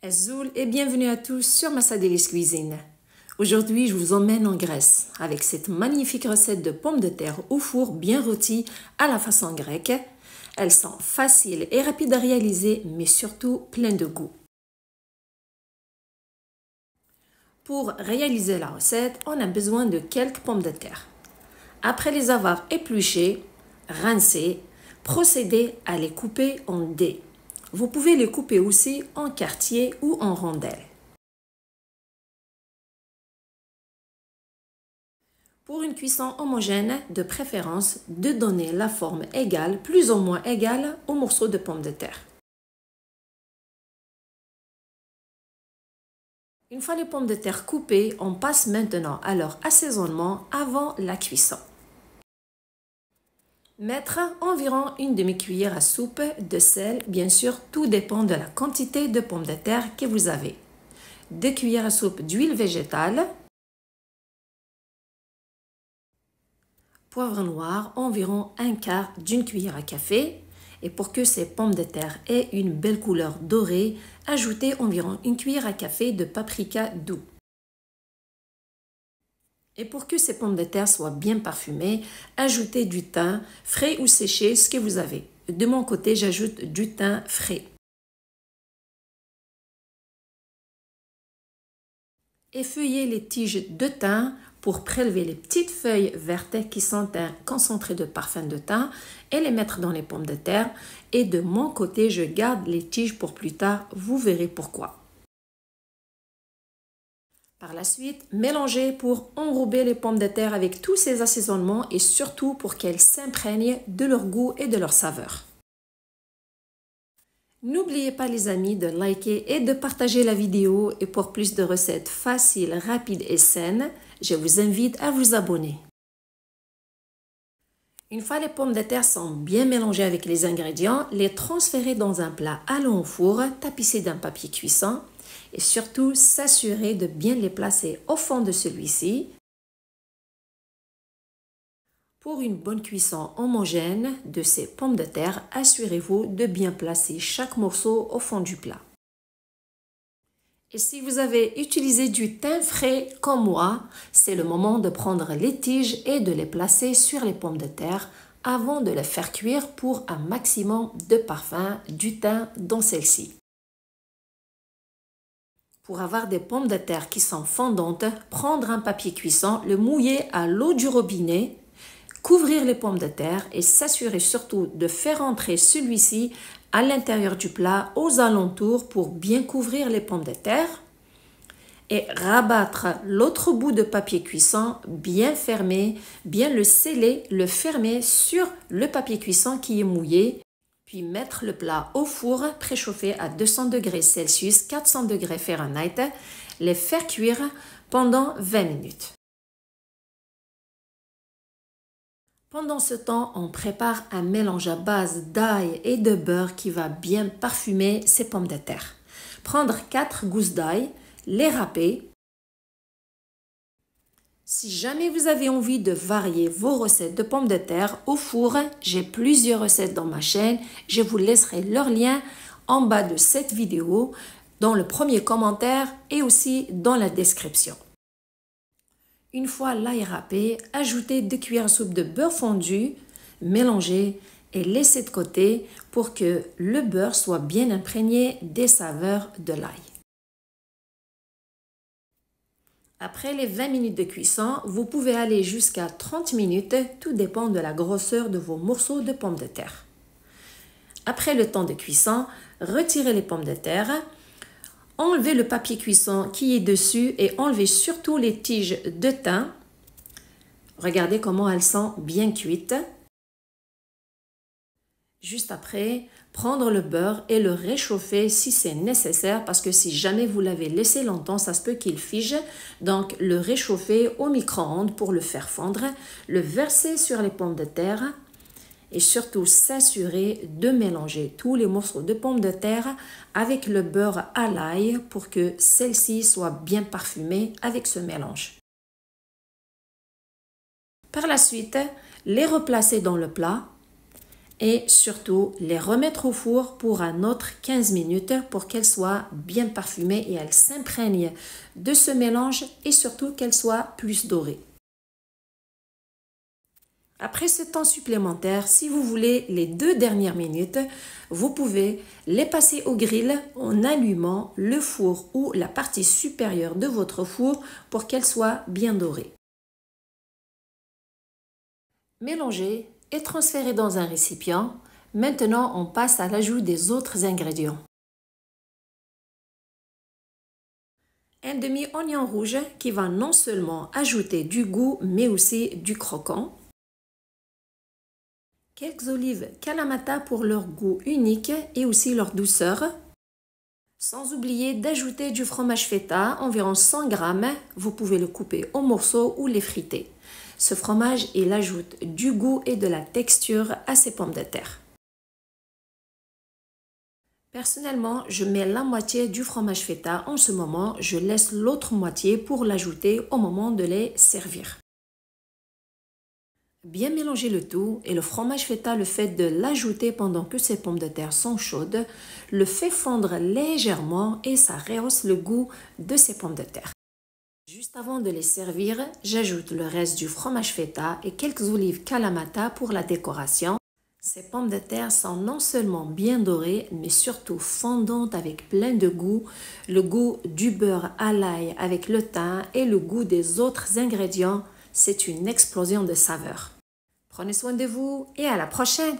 Azul et bienvenue à tous sur Massa Délice Cuisine. Aujourd'hui, je vous emmène en Grèce avec cette magnifique recette de pommes de terre au four bien rôties à la façon grecque. Elles sont faciles et rapides à réaliser, mais surtout pleines de goût. Pour réaliser la recette, on a besoin de quelques pommes de terre. Après les avoir épluchées, rincées, procédez à les couper en dés. Vous pouvez les couper aussi en quartiers ou en rondelles. Pour une cuisson homogène, de préférence de donner la forme égale, plus ou moins égale, aux morceaux de pommes de terre. Une fois les pommes de terre coupées, on passe maintenant à leur assaisonnement avant la cuisson. Mettre environ une demi-cuillère à soupe de sel, bien sûr, tout dépend de la quantité de pommes de terre que vous avez. 2 cuillères à soupe d'huile végétale. Poivre noir, environ un quart d'une cuillère à café. Et pour que ces pommes de terre aient une belle couleur dorée, ajoutez environ une cuillère à café de paprika doux. Et pour que ces pommes de terre soient bien parfumées, ajoutez du thym, frais ou séché, ce que vous avez. De mon côté, j'ajoute du thym frais. Effeuillez les tiges de thym pour prélever les petites feuilles vertes qui sont un concentré de parfum de thym et les mettre dans les pommes de terre. Et de mon côté, je garde les tiges pour plus tard, vous verrez pourquoi. Par la suite, mélangez pour enrober les pommes de terre avec tous ces assaisonnements et surtout pour qu'elles s'imprègnent de leur goût et de leur saveur. N'oubliez pas les amis de liker et de partager la vidéo et pour plus de recettes faciles, rapides et saines, je vous invite à vous abonner. Une fois les pommes de terre sont bien mélangées avec les ingrédients, les transférez dans un plat allant au four, tapissé d'un papier cuisson et surtout s'assurer de bien les placer au fond de celui-ci. Pour une bonne cuisson homogène de ces pommes de terre, assurez-vous de bien placer chaque morceau au fond du plat. Et si vous avez utilisé du thym frais comme moi, c'est le moment de prendre les tiges et de les placer sur les pommes de terre avant de les faire cuire pour un maximum de parfum du thym dans celle-ci. Pour avoir des pommes de terre qui sont fondantes, prendre un papier cuisson, le mouiller à l'eau du robinet, couvrir les pommes de terre et s'assurer surtout de faire entrer celui-ci à l'intérieur du plat aux alentours pour bien couvrir les pommes de terre et rabattre l'autre bout de papier cuisson bien fermé, bien le sceller, le fermer sur le papier cuisson qui est mouillé. Puis mettre le plat au four préchauffé à 200 degrés Celsius, 400 degrés Fahrenheit, les faire cuire pendant 20 minutes. Pendant ce temps, on prépare un mélange à base d'ail et de beurre qui va bien parfumer ces pommes de terre. Prendre 4 gousses d'ail, les râper. Si jamais vous avez envie de varier vos recettes de pommes de terre au four, j'ai plusieurs recettes dans ma chaîne. Je vous laisserai leur lien en bas de cette vidéo, dans le premier commentaire et aussi dans la description. Une fois l'ail râpé, ajoutez 2 cuillères à soupe de beurre fondu, mélangez et laissez de côté pour que le beurre soit bien imprégné des saveurs de l'ail. Après les 20 minutes de cuisson, vous pouvez aller jusqu'à 30 minutes, tout dépend de la grosseur de vos morceaux de pommes de terre. Après le temps de cuisson, retirez les pommes de terre, enlevez le papier cuisson qui est dessus et enlevez surtout les tiges de thym. Regardez comment elles sont bien cuites. Juste après, prendre le beurre et le réchauffer si c'est nécessaire parce que si jamais vous l'avez laissé longtemps, ça se peut qu'il fige. Donc, le réchauffer au micro-ondes pour le faire fondre, le verser sur les pommes de terre et surtout s'assurer de mélanger tous les morceaux de pommes de terre avec le beurre à l'ail pour que celle-ci soit bien parfumée avec ce mélange. Par la suite, les replacer dans le plat et surtout les remettre au four pour un autre 15 minutes pour qu'elles soient bien parfumées et elles s'imprègnent de ce mélange et surtout qu'elles soient plus dorées. Après ce temps supplémentaire, si vous voulez les 2 dernières minutes, vous pouvez les passer au grill en allumant le four ou la partie supérieure de votre four pour qu'elles soient bien dorées. Mélangez et transférez dans un récipient. Maintenant, on passe à l'ajout des autres ingrédients. Un demi-oignon rouge qui va non seulement ajouter du goût mais aussi du croquant. Quelques olives Kalamata pour leur goût unique et aussi leur douceur. Sans oublier d'ajouter du fromage feta, environ 100 g. Vous pouvez le couper en morceaux ou l'effriter. Ce fromage, il ajoute du goût et de la texture à ces pommes de terre. Personnellement, je mets la moitié du fromage feta en ce moment. Je laisse l'autre moitié pour l'ajouter au moment de les servir. Bien mélanger le tout et le fromage feta, le fait de l'ajouter pendant que ces pommes de terre sont chaudes, le fait fondre légèrement et ça rehausse le goût de ces pommes de terre. Juste avant de les servir, j'ajoute le reste du fromage feta et quelques olives Kalamata pour la décoration. Ces pommes de terre sont non seulement bien dorées, mais surtout fondantes avec plein de goût, le goût du beurre à l'ail avec le thym et le goût des autres ingrédients. C'est une explosion de saveurs. Prenez soin de vous et à la prochaine!